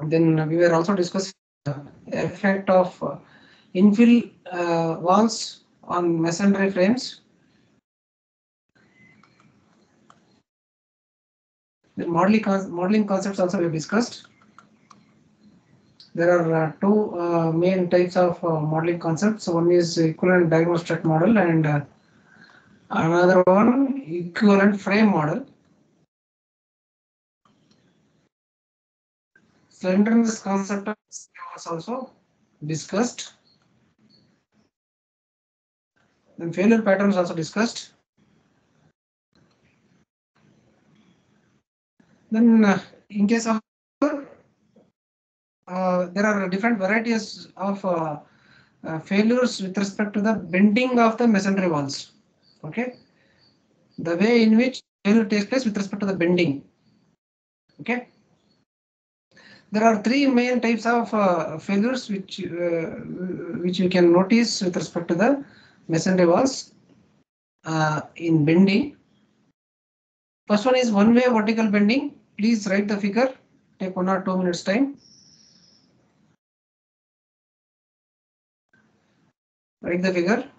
Then we were also discussing the effect of infill walls on masonry frames. The modeling concepts also we have discussed. There are two main types of modeling concepts. One is equivalent diagnostic model, and another one equivalent frame model. Slenderness concept was also discussed. Then failure patterns also discussed. Then in case of there are different varieties of failures with respect to the bending of the masonry walls. Okay, the way in which failure takes place with respect to the bending. Okay, there are three main types of failures which you can notice with respect to the masonry walls in bending. First one is one-way vertical bending. Please write the figure. Take 1 or 2 minutes time. Write the figure.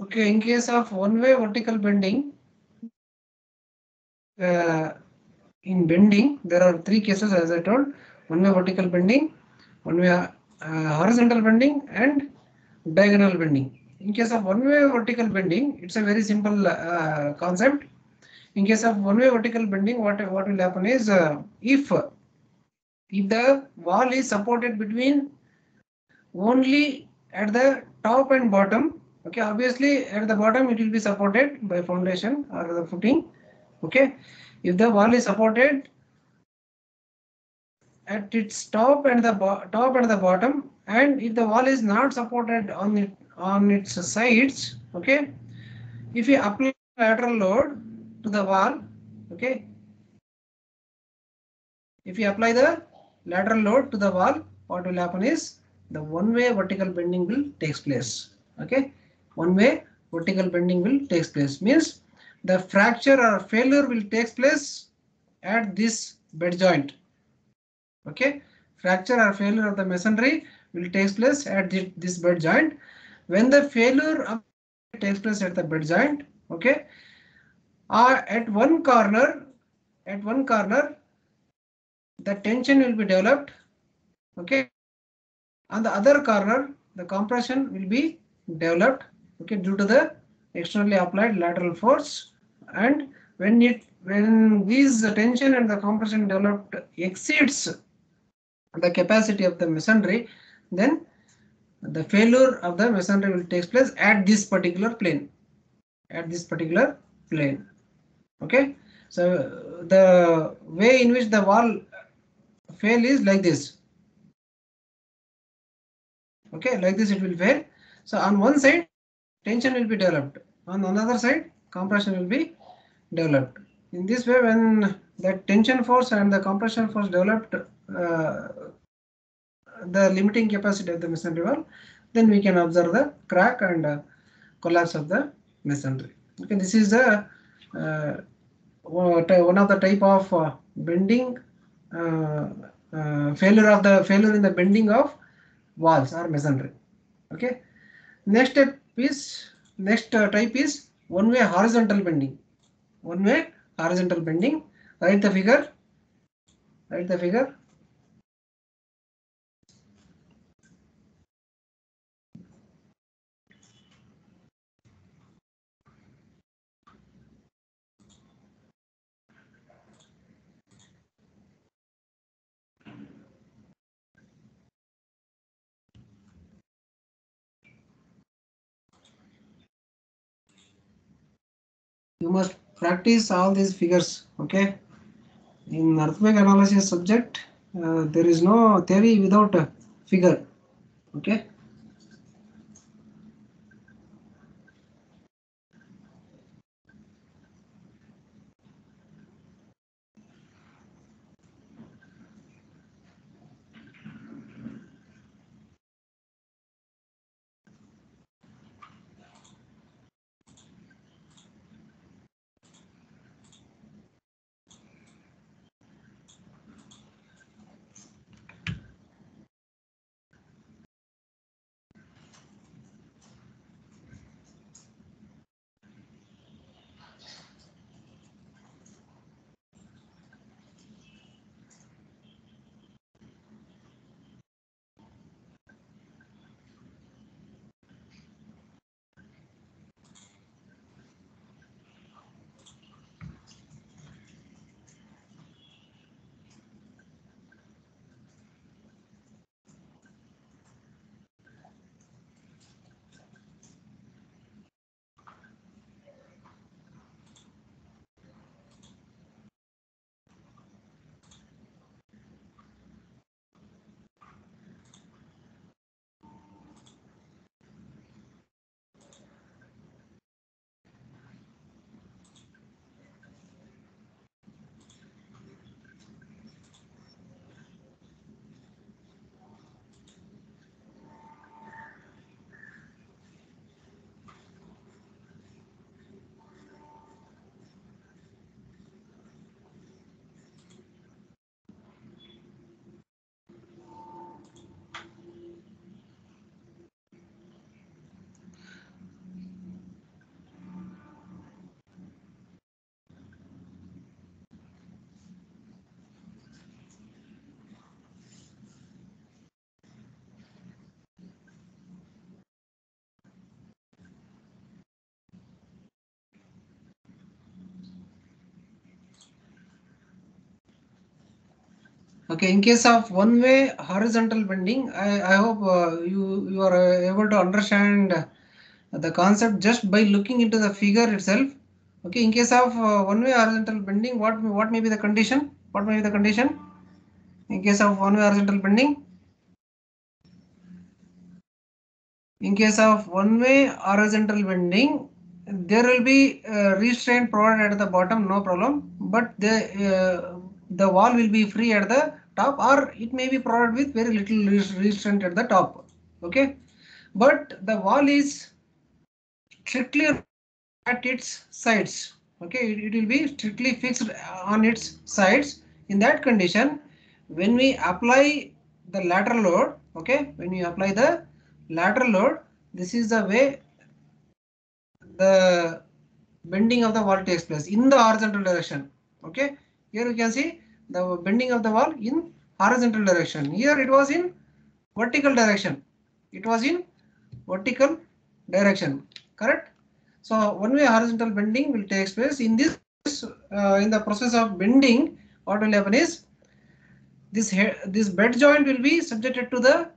Okay, in case of one-way vertical bending, uh, in bending, there are three cases as I told: one-way vertical bending, one-way horizontal bending, and diagonal bending. In case of one-way vertical bending, it's a very simple concept. In case of one-way vertical bending, what will happen is if the wall is supported between only at the top and bottom. Okay, obviously at the bottom it will be supported by foundation or the footing. Okay, if the wall is supported at its top and the top and the bottom, and if the wall is not supported on its sides, okay, if you apply lateral load to the wall, okay, if you apply the lateral load to the wall, what will happen is the one-way vertical bending will takes place. Okay, one-way vertical bending will takes place means the fracture or failure will takes place at this bed joint. Okay, fracture or failure of the masonry will takes place at this bed joint. When the failure of takes place at the bed joint, okay, at one corner, the tension will be developed. Okay, on the other corner, the compression will be developed. Okay, due to the externally applied lateral force, and when these tension and the compression developed exceeds the capacity of the masonry, then the failure of the masonry will take place at this particular plane. At this particular plane. Okay, so the way in which the wall fail is like this. Okay, like this it will fail. So on one side tension will be developed, on another side compression will be developed. In this way, when the tension force and the compression force developed the limiting capacity of the masonry wall, then we can observe the crack and collapse of the masonry. Okay, this is the one of the type of bending failure in the bending of walls or masonry. Okay, next type is one-way horizontal bending. One-way horizontal bending. Write the figure. Write the figure. You must practice all these figures. Okay. In earthquake analysis subject, there is no theory without a figure. Okay. Okay, in case of one-way horizontal bending, I hope you are able to understand the concept just by looking into the figure itself. Okay, in case of one-way horizontal bending, what may be the condition? What may be the condition in case of one-way horizontal bending? In case of one-way horizontal bending, there will be restraint provided at the bottom, no problem. But the wall will be free at the top, or it may be provided with very little restraint at the top. Okay, but the wall is strictly at its sides. Okay, it will be strictly fixed on its sides. In that condition, when we apply the lateral load, okay, when we apply the lateral load, this is the way the bending of the wall takes place in the horizontal direction. Okay, here you can see the bending of the wall in horizontal direction. Here it was in vertical direction. It was in vertical direction. Correct. So one-way horizontal bending will take place in this. In the process of bending, what will happen is this bed joint will be subjected to the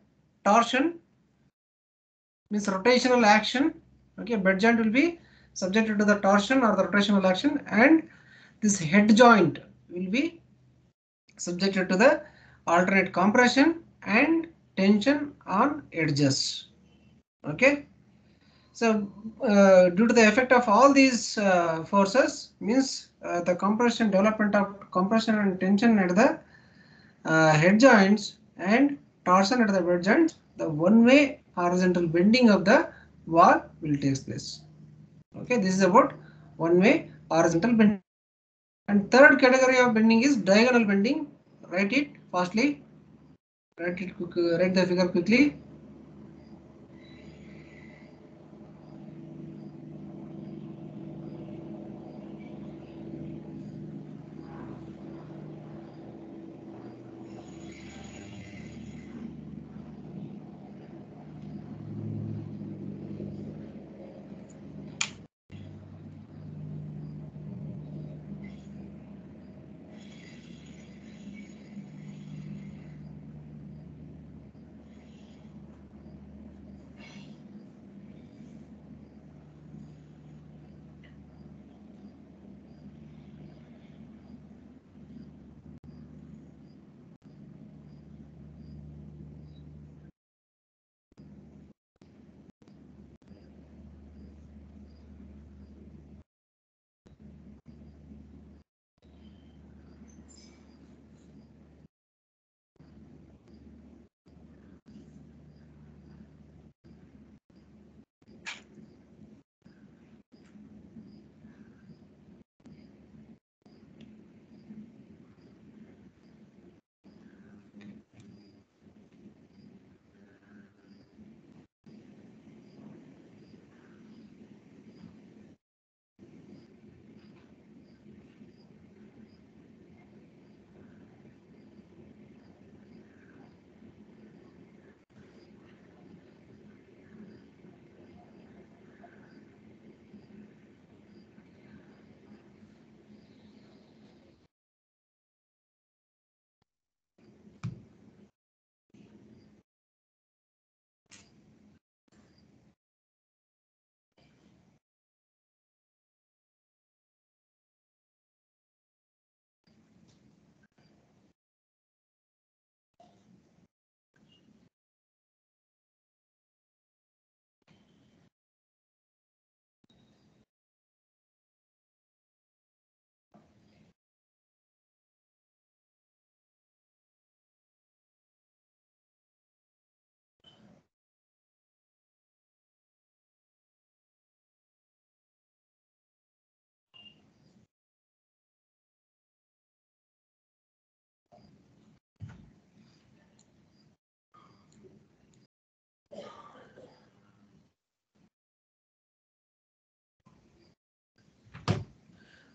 torsion, means rotational action. Okay, bed joint will be subjected to the torsion or the rotational action, and this head joint will be subjected to the alternate compression and tension on edges. Okay. So due to the effect of all these forces, means the compression, development of compression and tension at the head joints and torsion at the bed joints, the one-way horizontal bending of the wall will take place. Okay, this is about one-way horizontal bending. And third category of bending is diagonal bending. Write it fastly. Write the figure quickly.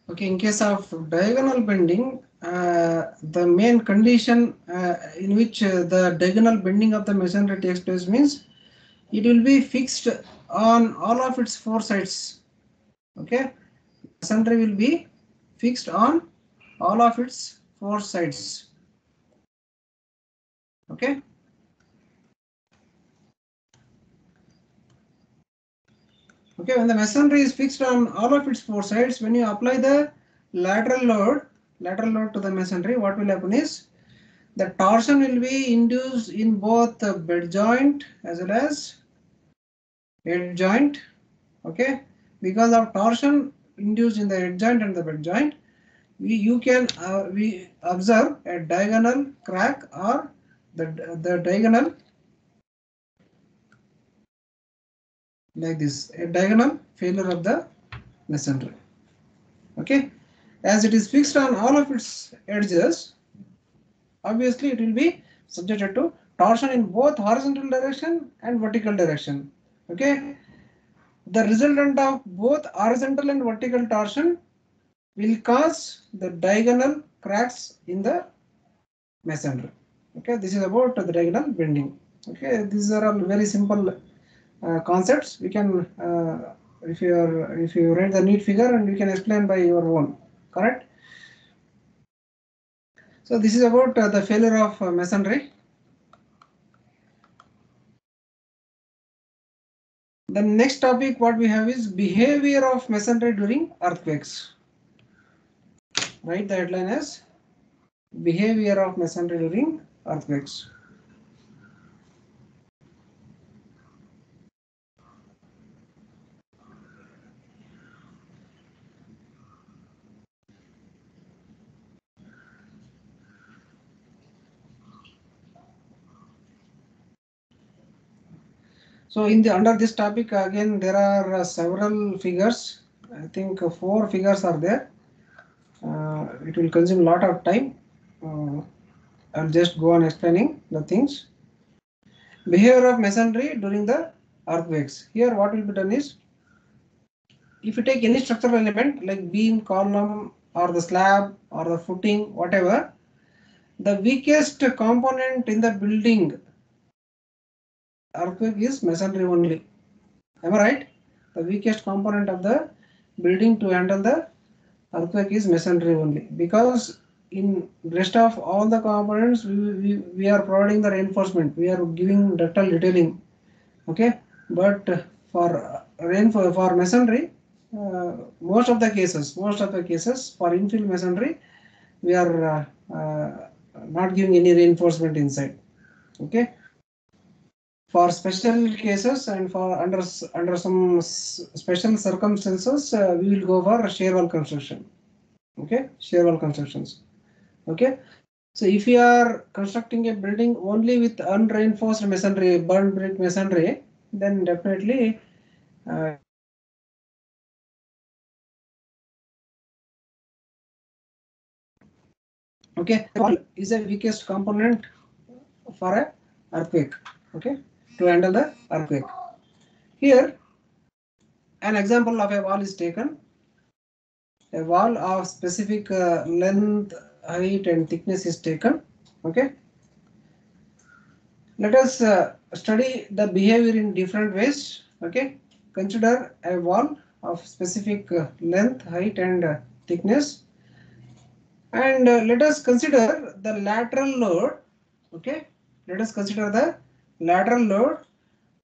Okay, in case of diagonal bending, the main condition in which the diagonal bending of the masonry takes place means it will be fixed on all of its four sides. Okay, masonry will be fixed on all of its four sides. Okay. Okay, when the masonry is fixed on all of its four sides, when you apply the lateral load to the masonry, what will happen is the torsion will be induced in both the bed joint as well as head joint. Okay, because of torsion induced in the head joint and the bed joint, we observe a diagonal crack or the diagonal like this, a diagonal failure of the masonry. Okay, as it is fixed on all of its edges, obviously it will be subjected to torsion in both horizontal direction and vertical direction. Okay, the resultant of both horizontal and vertical torsion will cause the diagonal cracks in the masonry. Okay, this is about the diagonal bending. Okay, these are all very simple concepts. We can if you read the neat figure, and you can explain by your own. Correct. So this is about the failure of masonry. The next topic what we have is behavior of masonry during earthquakes. Write the headline as behavior of masonry during earthquakes. So in the under this topic again there are several figures. I think 4 figures are there. It will consume a lot of time. I'll just go on explaining the things. Behavior of masonry during the earthquakes. Here what will be done is, if you take any structural element like beam, column or the slab or the footing, whatever, the weakest component in the building earthquake is masonry only. Am I right? The weakest component of the building to handle the earthquake is masonry only, because in rest of all the components we are providing the reinforcement, we are giving ductile detailing, okay, but for masonry, most of the cases for infill masonry we are not giving any reinforcement inside, okay. For special cases and for under some special circumstances, we will go for shear wall construction. Okay, shear wall constructions. Okay, so if you are constructing a building only with unreinforced masonry, burnt brick masonry, then definitely okay, wall is the weakest component for a earthquake. Okay, to handle the earthquake. Here, an example of a wall is taken. A wall of specific length, height and thickness is taken. Okay, let us study the behavior in different ways. Okay, consider a wall of specific length, height and thickness, and let us consider the lateral load. Okay, let us consider the lateral load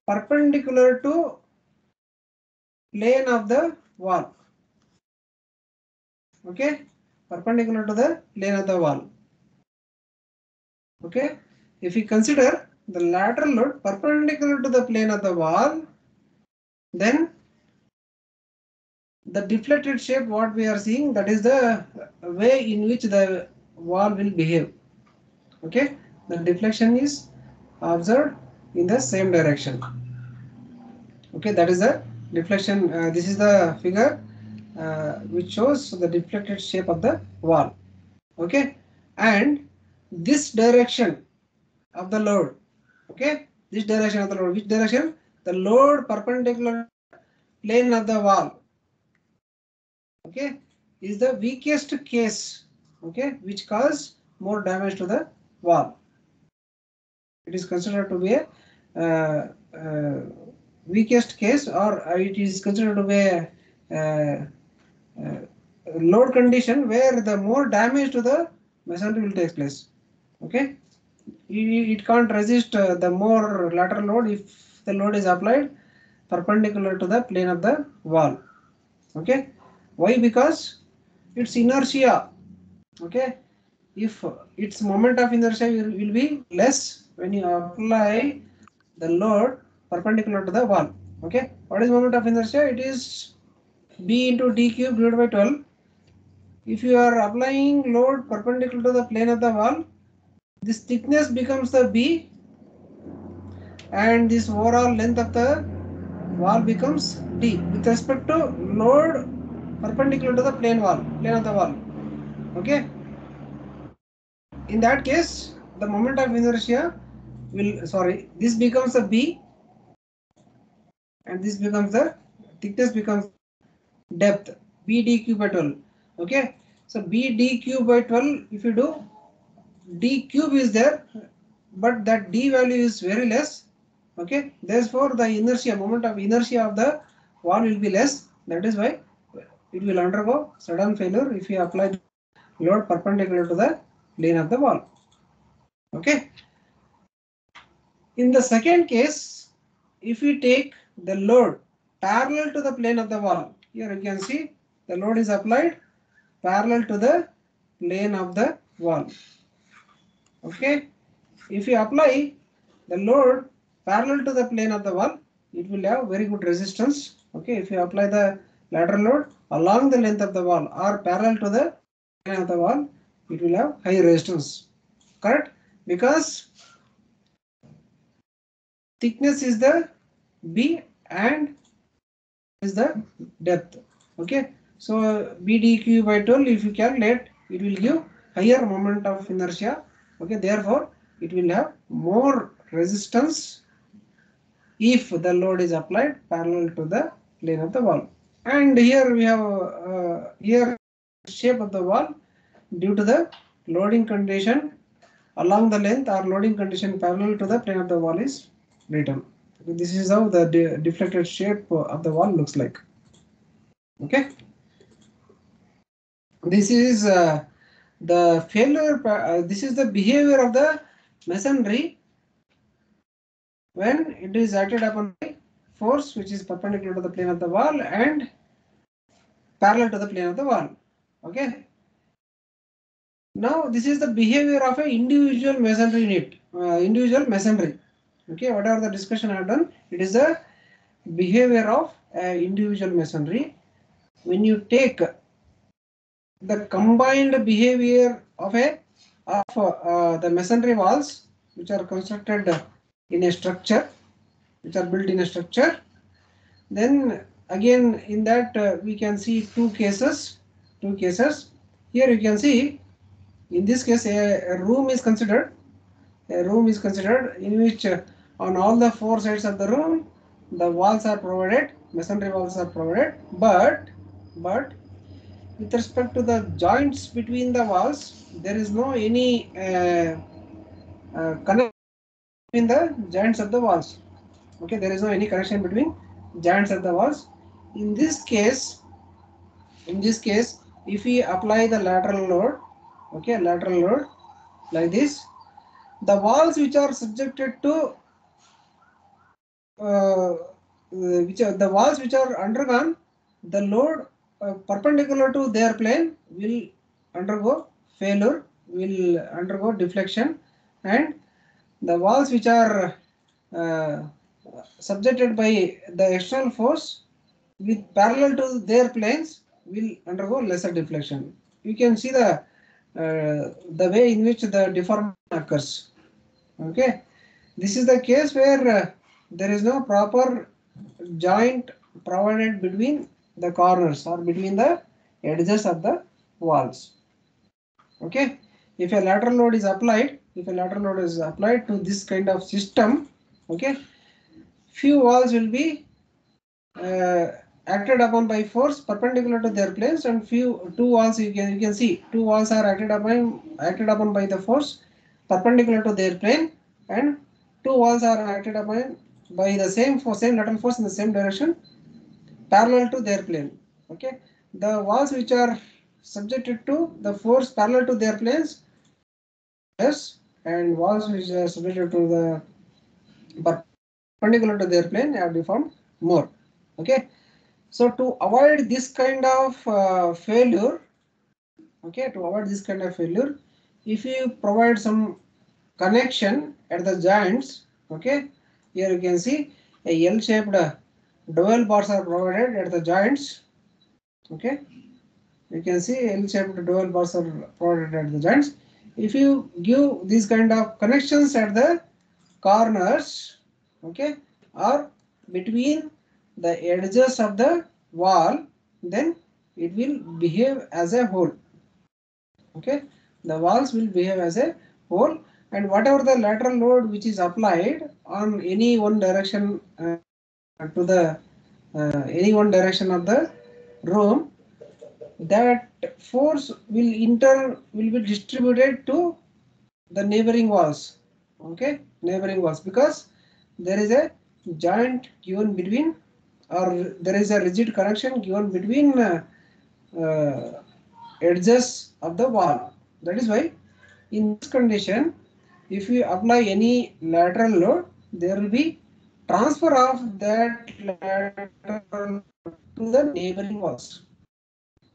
perpendicular to plane of the wall. Okay, perpendicular to the plane of the wall. Okay, if we consider the lateral load perpendicular to the plane of the wall, then the deflected shape what we are seeing, that is the way in which the wall will behave. Okay, the deflection is observed in the same direction. Okay, that is the deflection. This is the figure which shows the deflected shape of the wall. Okay, and this direction of the load, okay, this direction of the load, which direction? The load perpendicular plane of the wall, okay, is the weakest case, okay, which cause more damage to the wall. It is considered to be a weakest case, or it is considered to be a load condition where the more damage to the masonry will take place. Okay, it can't resist the more lateral load if the load is applied perpendicular to the plane of the wall. Okay, why? Because its inertia, okay, if its moment of inertia will be less when you apply the load perpendicular to the wall. Okay, what is moment of inertia? It is b into d cube divided by 12. If you are applying load perpendicular to the plane of the wall, this thickness becomes the b and this overall length of the wall becomes d with respect to load perpendicular to the plane of the wall. Okay, in that case the moment of inertia will, sorry, this becomes a b and this becomes the thickness becomes depth, b d cube by 12. Okay, so b d cube by 12, if you do, d cube is there but that d value is very less. Okay, therefore the inertia, moment of inertia of the wall will be less. That is why it will undergo sudden failure if you apply load perpendicular to the plane of the wall. Okay, in the second case, if we take the load parallel to the plane of the wall, here you can see the load is applied parallel to the plane of the wall. Okay, if you apply the load parallel to the plane of the wall, it will have very good resistance. Okay, if you apply the lateral load along the length of the wall or parallel to the plane of the wall, it will have high resistance. Correct? Because thickness is the B, and is the depth. Okay, so B dq by 12, if you calculate, it will give higher moment of inertia. Okay, therefore it will have more resistance if the load is applied parallel to the plane of the wall. And here we have here shape of the wall due to the loading condition along the length or loading condition parallel to the plane of the wall is written. This is how the deflected shape of the wall looks like. Okay, this is the failure. This is the behavior of the masonry when it is acted upon by force which is perpendicular to the plane of the wall and parallel to the plane of the wall. Okay. Now this is the behavior of an individual masonry unit, individual masonry. Okay, whatever the discussion I have done, it is the behavior of individual masonry. When you take the combined behavior of the masonry walls which are constructed in a structure, which are built in a structure, then again in that we can see two cases. Here you can see, in this case a room is considered. A room is considered in which on all the four sides of the room the walls are provided, masonry walls are provided, but with respect to the joints between the walls, there is no any connection between the joints of the walls. Okay, there is no any connection between joints of the walls. In this case, if we apply the lateral load, okay, lateral load like this, the walls which are subjected to the walls which are undergone the load perpendicular to their plane will undergo failure, will undergo deflection, and the walls which are uh, subjected by the external force with parallel to their planes will undergo lesser deflection. You can see the way in which the deformation occurs. Okay, this is the case where there is no proper joint provided between the corners or between the edges of the walls. Okay, if a lateral load is applied, to this kind of system, okay, few walls will be uh, acted upon by force perpendicular to their planes, and two walls you can see two walls are acted upon by the force perpendicular to their plane, and two walls are acted upon by the same lateral force in the same direction parallel to their plane. Okay, the walls which are subjected to the force parallel to their planes, yes, and walls which are subjected to the perpendicular to their plane are deformed more. Okay, so to avoid this kind of failure, if you provide some connection at the joints, okay, here you can see a L-shaped dowel bars are provided at the joints. Okay, you can see L-shaped dowel bars are provided at the joints. If you give these kind of connections at the corners, okay, or between the edges of the wall, then it will behave as a whole. Okay, the walls will behave as a whole, and whatever the lateral load which is applied on any one direction to the any one direction of the room, that force will be distributed to the neighboring walls. Okay, neighboring walls, because there is a joint given between, or there is a rigid connection given between uh, edges of the wall. That is why in this condition, if you apply any lateral load, there will be transfer of that lateral load to the neighboring walls.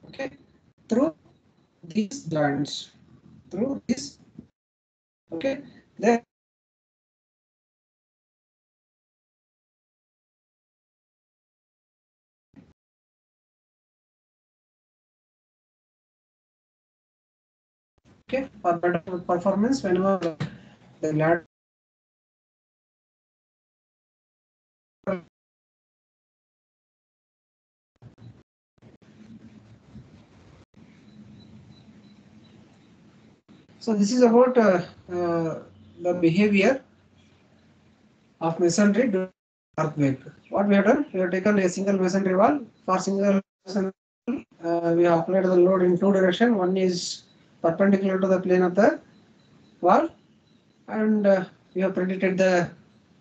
Okay, through these joints, through this. Okay, then okay, for better performance whenever the lateral So this is about the behavior of masonry during earthquake. What we have done, we have taken a single masonry wall. For single masonry wall, we have applied the load in two directions. One is perpendicular to the plane of the wall, and we have predicted the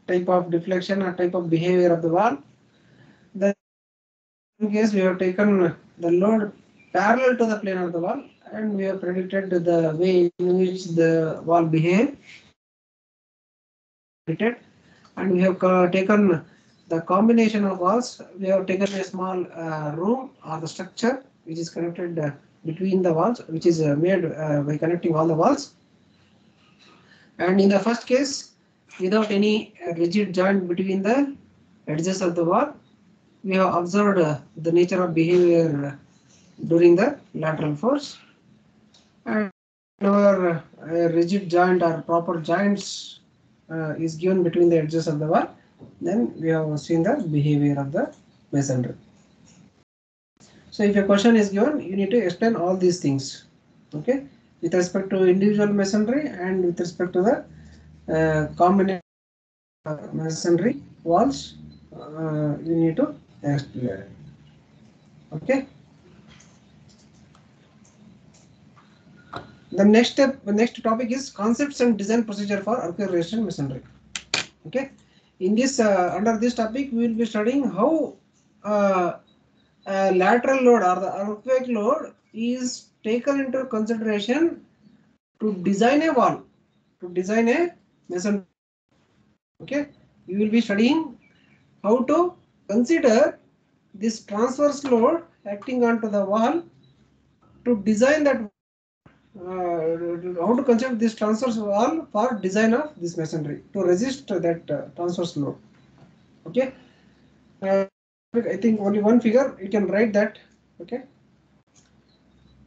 type of deflection or type of behavior of the wall. Then in case we have taken the load parallel to the plane of the wall, and we have predicted the way in which the wall behave. And we have taken the combination of walls. We have taken a small room or the structure which is connected between the walls, which is made by connecting all the walls. And in the first case, without any rigid joint between the edges of the wall, we have observed the nature of behavior during the lateral force. And whenever a rigid joint or proper joints is given between the edges of the wall, then we have seen the behavior of the masonry. So if a question is given, you need to explain all these things, okay, with respect to individual masonry and with respect to the combination masonry walls, you need to explain, okay. The next topic is concepts and design procedure for earthquake resistant masonry. Okay, in this under this topic we will be studying how lateral load or the earthquake load is taken into consideration to design a wall, to design a masonry. Okay, we will be studying how to consider this transverse load acting onto the wall to design that. How to consider this transverse wall for design of this masonry to resist that transverse load. Okay, I think only one figure you can write that. Okay,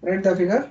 write the figure.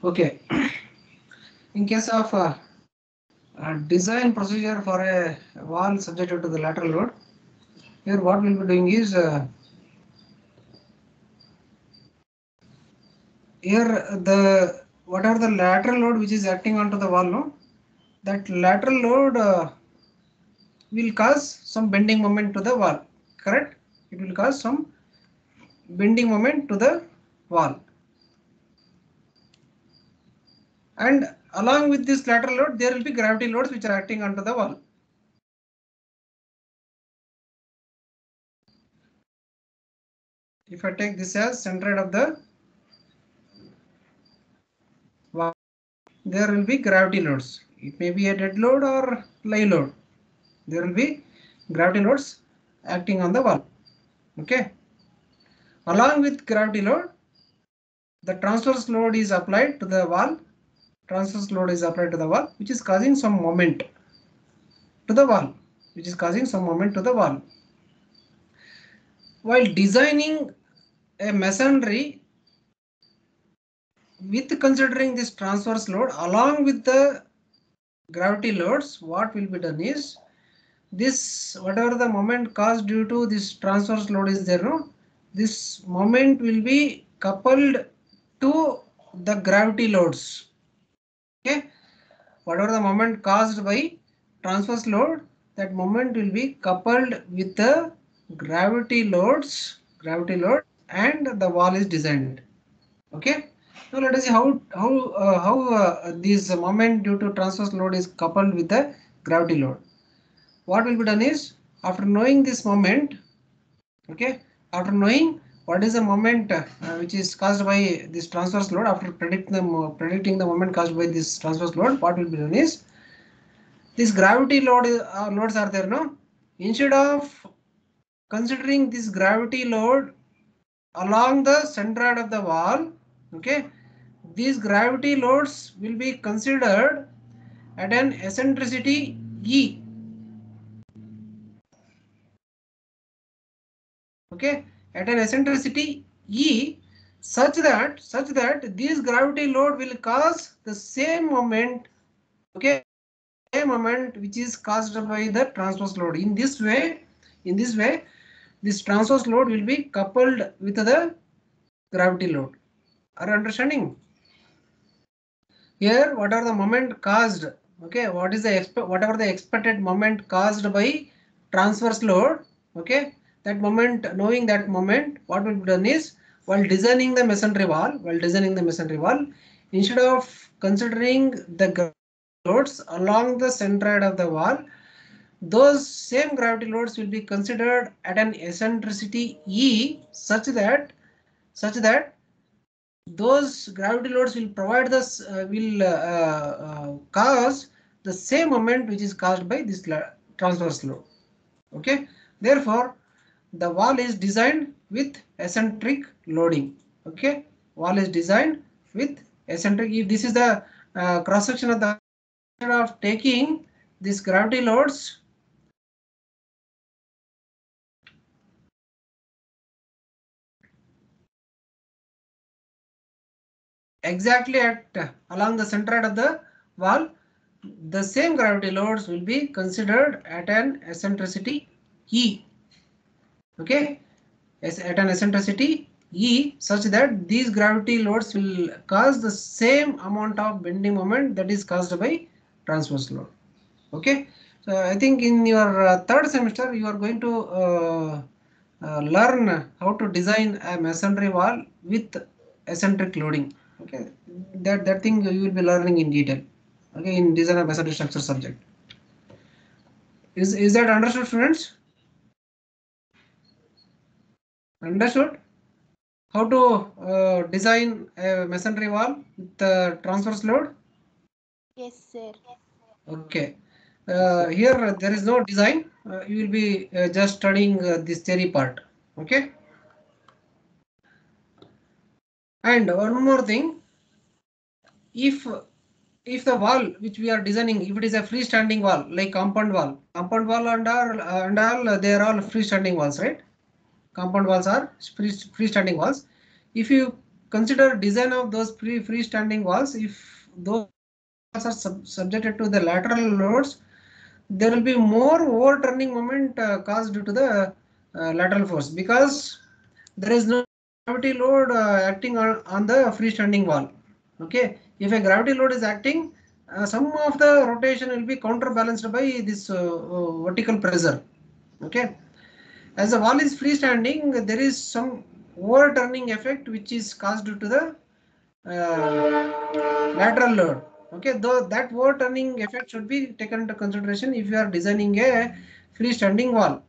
Okay, in case of design procedure for a wall subjected to the lateral load, here what we'll be doing is here the whatever the lateral load which is acting onto the wall, no, that lateral load will cause some bending moment to the wall, correct? It will cause some bending moment to the wall, and along with this lateral load there will be gravity loads which are acting onto the wall. If I take this as centroid of the wall, there will be gravity loads. It may be a dead load or live load. There will be gravity loads acting on the wall. Okay. Along with gravity load, the transverse load is applied to the wall. Transverse load is applied to the wall, which is causing some moment to the wall. Which is causing some moment to the wall. While designing a masonry with considering this transverse load along with the gravity loads, what will be done is this, whatever the moment caused due to this transverse load is there, no, this moment will be coupled to the gravity loads. Okay, whatever the moment caused by transverse load, that moment will be coupled with the gravity loads, and the wall is designed. Okay, now let us see how this moment due to transverse load is coupled with the gravity load. What will be done is, after knowing this moment, okay, after knowing what is the moment which is caused by this transverse load, after predicting the moment caused by this transverse load, what will be done is, this gravity loads are there, no, instead of considering this gravity load along the centroid of the wall, okay, these gravity loads will be considered at an eccentricity E. Okay, at an eccentricity E, such that this gravity load will cause the same moment, okay, same moment which is caused by the transverse load. In this way, this transverse load will be coupled with the gravity load. Are you understanding? Here, what are the moment caused? Okay, what is the whatever the expected moment caused by transverse load? Okay, that moment, knowing that moment, what will be done is, while designing the masonry wall, instead of considering the loads along the centroid of the wall, those same gravity loads will be considered at an eccentricity E, such that those gravity loads will provide this cause the same moment which is caused by this transverse load. Okay, therefore the wall is designed with eccentric loading. Okay, wall is designed with eccentric. If this is the cross section of the, of taking these gravity loads exactly at along the centroid of the wall, the same gravity loads will be considered at an eccentricity E. Okay, at an eccentricity E, such that these gravity loads will cause the same amount of bending moment that is caused by transverse load. Okay, so I think in your third semester you are going to learn how to design a masonry wall with eccentric loading. Okay, that thing you will be learning in detail. Okay, in design of masonry structure subject. Is that understood, students? Understood? How to design a masonry wall with the transverse load? Yes, sir. Okay. Here there is no design. You will be just studying this theory part. Okay. And one more thing, if the wall which we are designing, if it is a freestanding wall like compound wall and all they are all freestanding walls, right? Compound walls are freestanding walls. If you consider design of those freestanding walls, if those walls are subjected to the lateral loads, there will be more overturning moment caused due to the lateral force, because there is no gravity load acting on the freestanding wall. Okay, If a gravity load is acting, some of the rotation will be counterbalanced by this vertical pressure. Okay. As the wall is freestanding, there is some overturning effect which is caused due to the lateral load. Okay, though that overturning effect should be taken into consideration if you are designing a freestanding wall.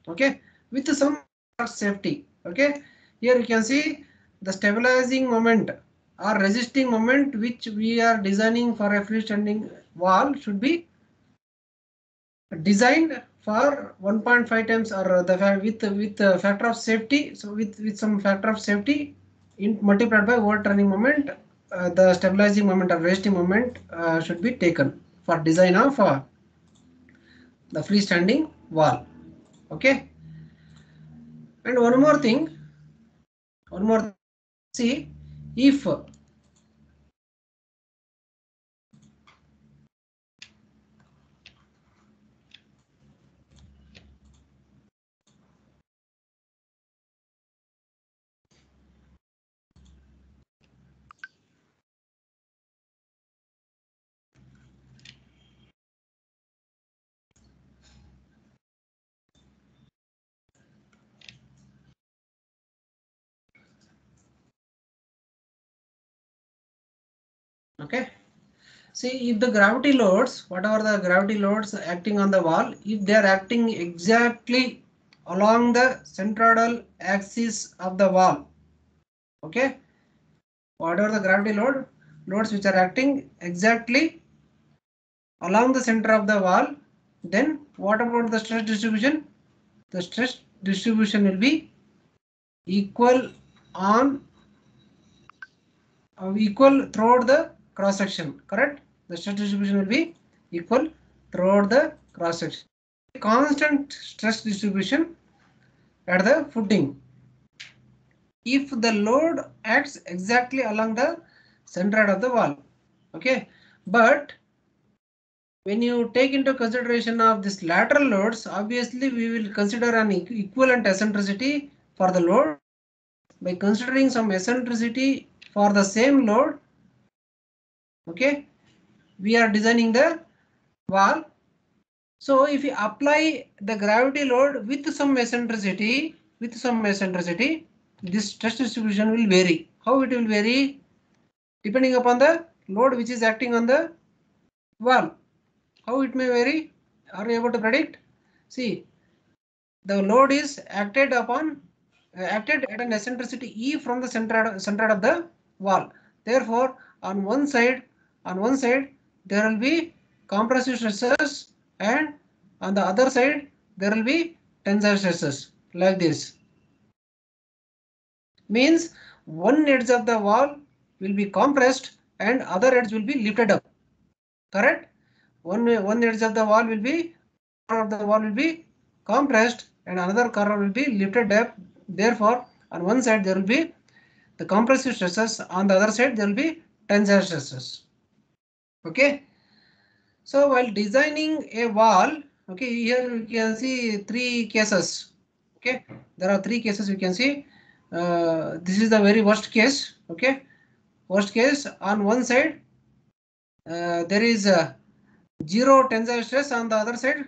Okay, with some safety. Okay, here you can see the stabilizing moment or resisting moment which we are designing for a freestanding wall should be designed for 1.5 times or with factor of safety. So with some factor of safety multiplied by overturning moment, the stabilizing moment or resting moment should be taken for design of the freestanding wall. Okay, and one more thing, see, if okay, see, if the gravity loads, whatever the gravity loads acting on the wall, if they are acting exactly along the centroidal axis of the wall, okay, whatever the gravity loads which are acting exactly along the center of the wall, then what about the stress distribution? The stress distribution will be equal on equal throughout the cross section, correct? The stress distribution will be equal throughout the cross section. Constant stress distribution at the footing if the load acts exactly along the center of the wall. Okay, but when you take into consideration of this lateral loads, obviously we will consider an equivalent eccentricity for the load. By considering some eccentricity for the same load, okay, we are designing the wall. So if you apply the gravity load with some eccentricity, this stress distribution will vary. How it will vary? Depending upon the load which is acting on the wall. How it may vary? Are you able to predict? See, the load is acted upon acted at an eccentricity E from the center of the wall. Therefore, on one side there will be compressive stresses, and on the other side there will be tensile stresses like this. Means one edge of the wall will be compressed and other edge will be lifted up. Correct? One edge of the wall will be compressed and another corner will be lifted up. Therefore, on one side there will be the compressive stresses, on the other side there will be tensile stresses. Okay. So while designing a wall, okay, here you can see three cases. Okay, there are three cases you can see. This is the very worst case. Okay, worst case on one side there is zero tensile stress, on the other side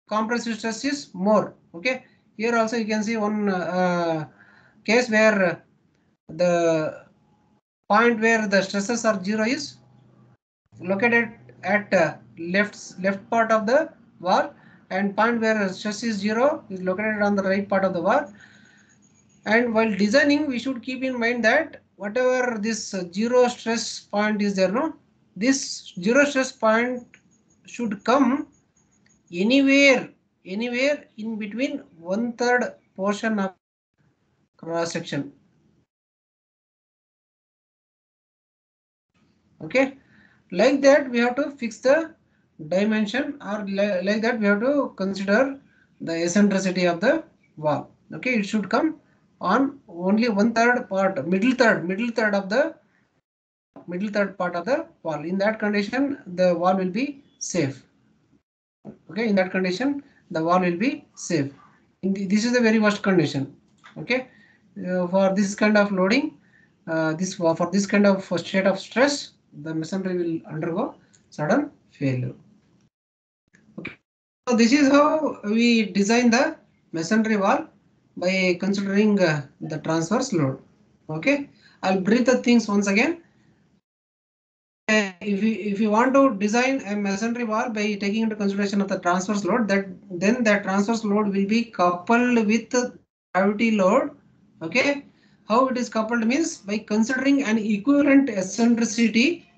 compressive stress is more. Okay, here also you can see one case where the point where the stresses are zero is located at left part of the wall, and point where stress is zero is located on the right part of the wall. And while designing, we should keep in mind that whatever this zero stress point is there, no, this zero stress point should come anywhere in between 1/3 portion of cross section. Okay, like that we have to fix the dimension, or like that we have to consider the eccentricity of the wall. Okay, it should come on only 1/3 part, middle third of the part of the wall. In that condition, the wall will be safe. Okay, in that condition, the wall will be safe. This is the very worst condition. Okay, for this kind of loading, for this kind of state of stress, the masonry will undergo sudden failure. Okay. So this is how we design the masonry wall by considering the transverse load. Okay. I'll brief the things once again. If you want to design a masonry wall by taking into consideration of the transverse load, then that transverse load will be coupled with the gravity load. Okay, how it is coupled means by considering an equivalent eccentricity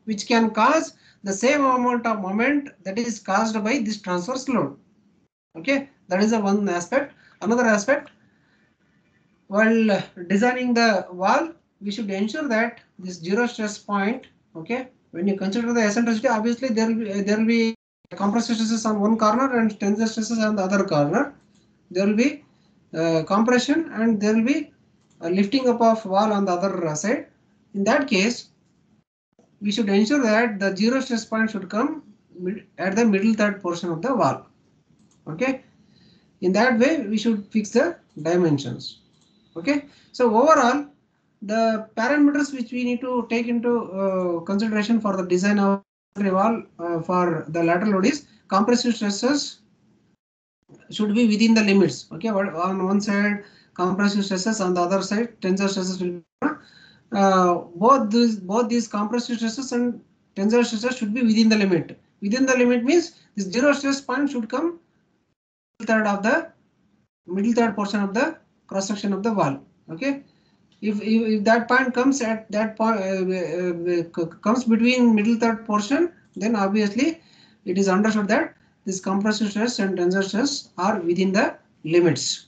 which can cause the same amount of moment that is caused by this transverse load. Okay, that is the one aspect. Another aspect, while designing the wall, we should ensure that this zero stress point, okay, when you consider the eccentricity, obviously there will be compressive stresses on one corner and tensile stresses on the other corner. There will be compression and there will be lifting up of wall on the other side. In that case, we should ensure that the zero stress point should come at the middle third portion of the wall. Okay, in that way we should fix the dimensions. Okay, so overall the parameters which we need to take into consideration for the design of the wall for the lateral load is compressive stresses should be within the limits. Okay, on one side compressive stresses, on the other side tensile stresses will be both these compressive stresses and tensile stresses should be within the limit. Within the limit means this zero stress point should come middle third portion of the cross section of the wall. Okay, if that point comes at that point comes between middle third portion, then obviously it is understood that this compressive stress and tensile stress are within the limits.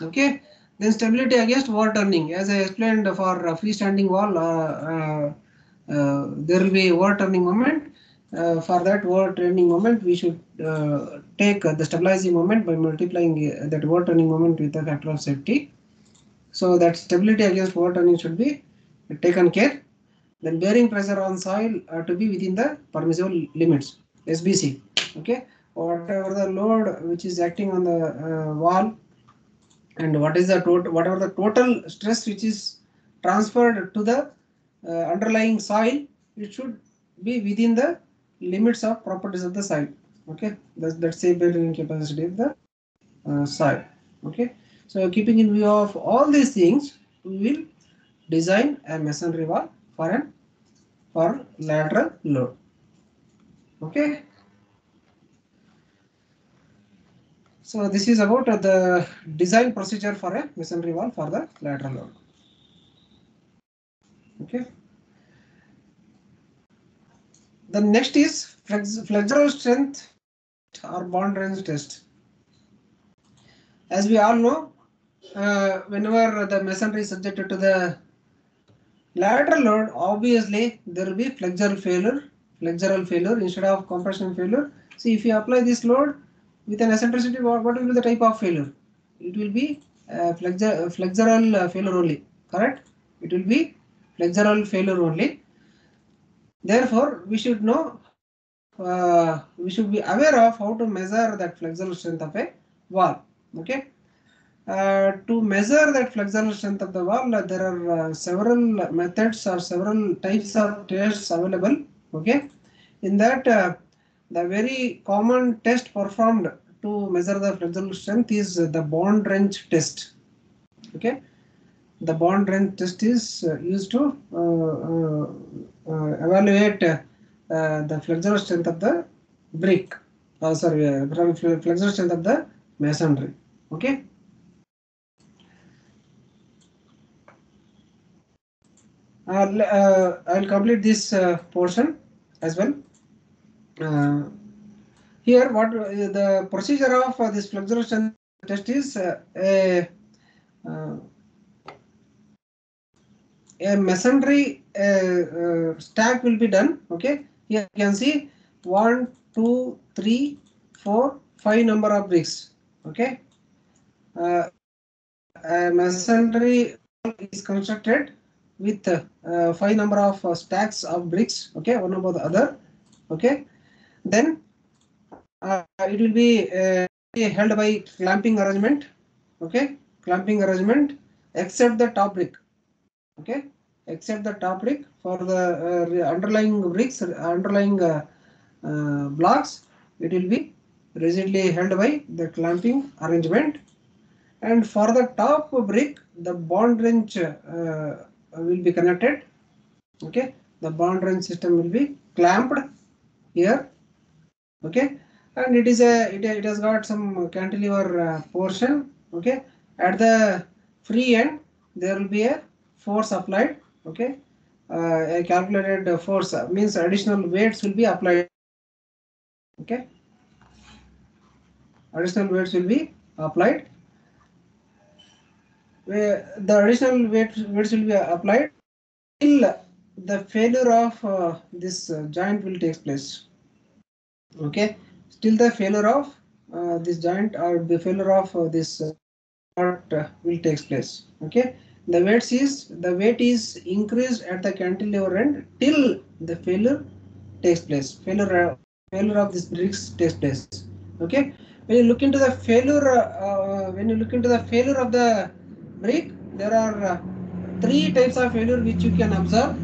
Okay, then stability against overturning, as I explained for a freestanding wall, there will be overturning moment. For that overturning moment, we should take the stabilizing moment by multiplying that overturning moment with the factor of safety. So that stability against overturning should be taken care. Then bearing pressure on soil to be within the permissible limits, SBC. Okay, whatever the load which is acting on the wall, and what is the whatever the total stress which is transferred to the underlying soil, it should be within the limits of properties of the soil. Okay, that's say bearing capacity of the soil. Okay, so keeping in view of all these things, we will design a masonry wall for lateral load. Okay, so this is about the design procedure for a masonry wall for the lateral load. Okay, the next is flexural strength or bond range test. As we all know, whenever the masonry is subjected to the lateral load, obviously there will be flexural failure instead of compression failure. See, if you apply this load with an eccentricity, what will be the type of failure? It will be flexural failure only, correct? It will be flexural failure only. Therefore, we should know, we should be aware of how to measure that flexural strength of a wall. Okay. To measure that flexural strength of the wall, there are several methods or several types of tests available. Okay, in that the very common test performed to measure the flexural strength is the bond range test. Okay, the bond range test is used to evaluate the flexural strength of the brick. Flexural strength of the masonry. Okay. I'll complete this portion as well. Here, what the procedure of this flexural strength test is a masonry stack will be done. Okay, here you can see 1, 2, 3, 4, 5 number of bricks. Okay, a masonry is constructed with 5 number of stacks of bricks. Okay, one above the other. Okay, then it will be held by clamping arrangement. Okay, clamping arrangement except the top brick. Okay, except the top brick. For the underlying bricks, underlying blocks, it will be rigidly held by the clamping arrangement. And for the top brick, the bond wrench will be connected. Okay, the bond wrench system will be clamped here. Okay, and it is it has got some cantilever portion. Okay, at the free end there will be a force applied. Okay, a calculated force means additional weights will be applied. Okay, additional weights will be applied. The additional weights will be applied till the failure of this joint will take place. Okay, still the failure of this joint or the failure of this will take place. Okay, the weight is increased at the cantilever end till the failure takes place. Failure of this bricks takes place. Okay, when you look into the failure, of the brick, there are three types of failure which you can observe.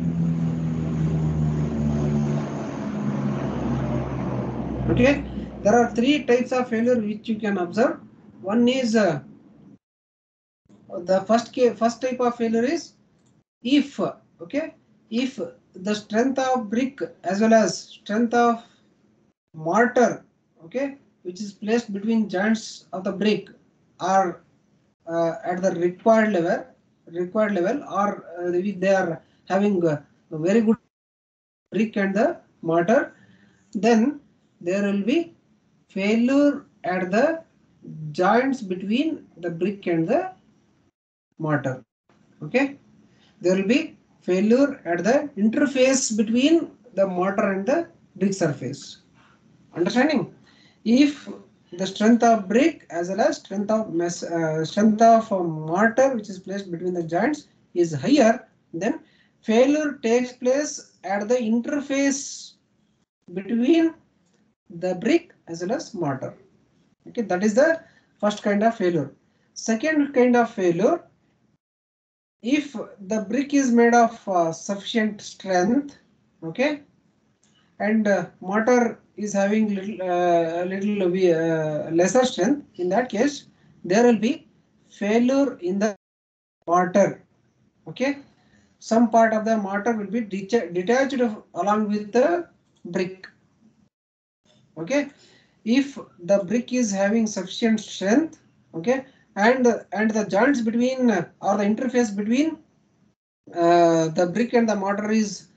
Okay, there are three types of failure which you can observe. One is the first type of failure is if if the strength of brick as well as strength of mortar which is placed between joints of the brick are at the required level or if they are having a very good brick and the mortar, then there will be failure at the joints between the brick and the mortar. Okay, there will be failure at the interface between the mortar and the brick surface. Understanding? If the strength of brick as well as strength of mortar which is placed between the joints is higher, then failure takes place at the interface between the brick as well as mortar. Okay, that is the first kind of failure. Second kind of failure, if the brick is made of sufficient strength, okay, and mortar is having little lesser strength, in that case there will be failure in the mortar. Okay, some part of the mortar will be detached along with the brick. Okay, if the brick is having sufficient strength, okay, and the joints between or the interface between the brick and the mortar is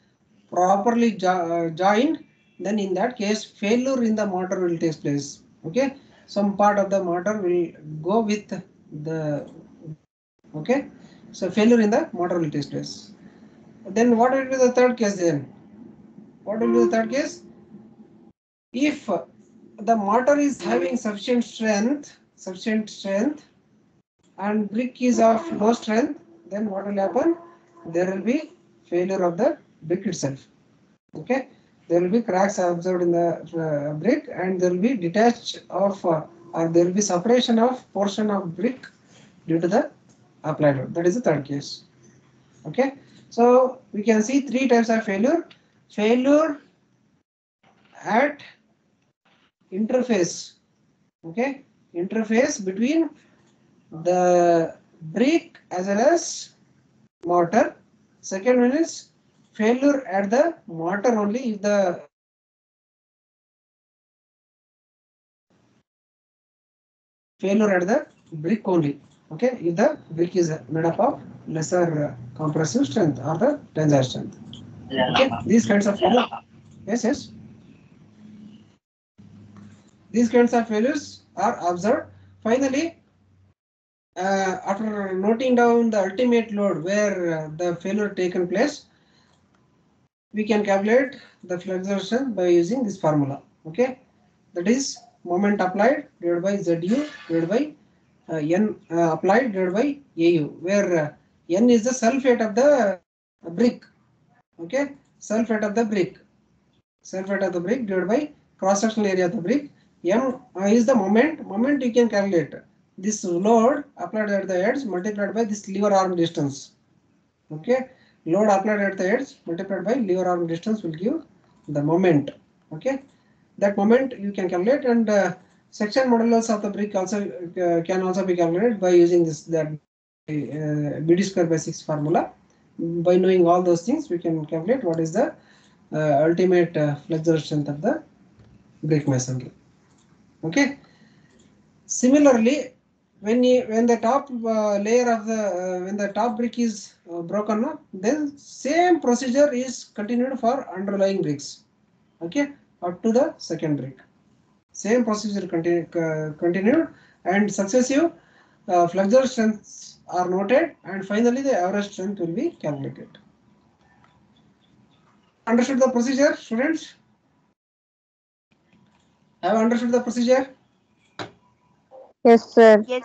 properly joined, then in that case failure in the mortar will take place. Okay, some part of the mortar will go with the okay, so failure in the mortar will take place. Then what will be the third case then? What will be the third case? If the mortar is having sufficient strength and brick is of low strength, then what will happen? There will be failure of the brick itself. Okay, there will be cracks observed in the brick and there will be detached of or there will be separation of portion of brick due to the applied load. That is the third case. Okay, so we can see three types of failure. Failure at interface. Okay, interface between the brick as well as mortar. Second one is failure at the mortar only if the failure at the brick only. Okay, if the brick is made up of lesser compressive strength or the tensile strength. Okay, these kinds of failure. Yes. These kinds of failures are observed. Finally, after noting down the ultimate load where the failure taken place, we can calculate the flexuration by using this formula. Okay, that is moment applied divided by ZU divided by N applied divided by AU, where N is the self weight of the brick. Okay, self weight of the brick. Self weight of the brick divided by cross sectional area of the brick. M is the moment. Moment you can calculate. This load applied at the edge multiplied by this lever arm distance. Okay, load applied at the edge multiplied by lever arm distance will give the moment. Okay, that moment you can calculate, and section modulus of the brick also can also be calculated by using this BD square by 6 formula. By knowing all those things, we can calculate what is the ultimate flexural strength of the brick masonry. Okay. Similarly, when the top layer of the when the top brick is broken, no, then same procedure is continued for underlying bricks. Okay, up to the second brick. Same procedure continued, and successive flexural strengths are noted, and finally the average strength will be calculated. Understood the procedure, students? Have understood the procedure? Yes, sir. Yes,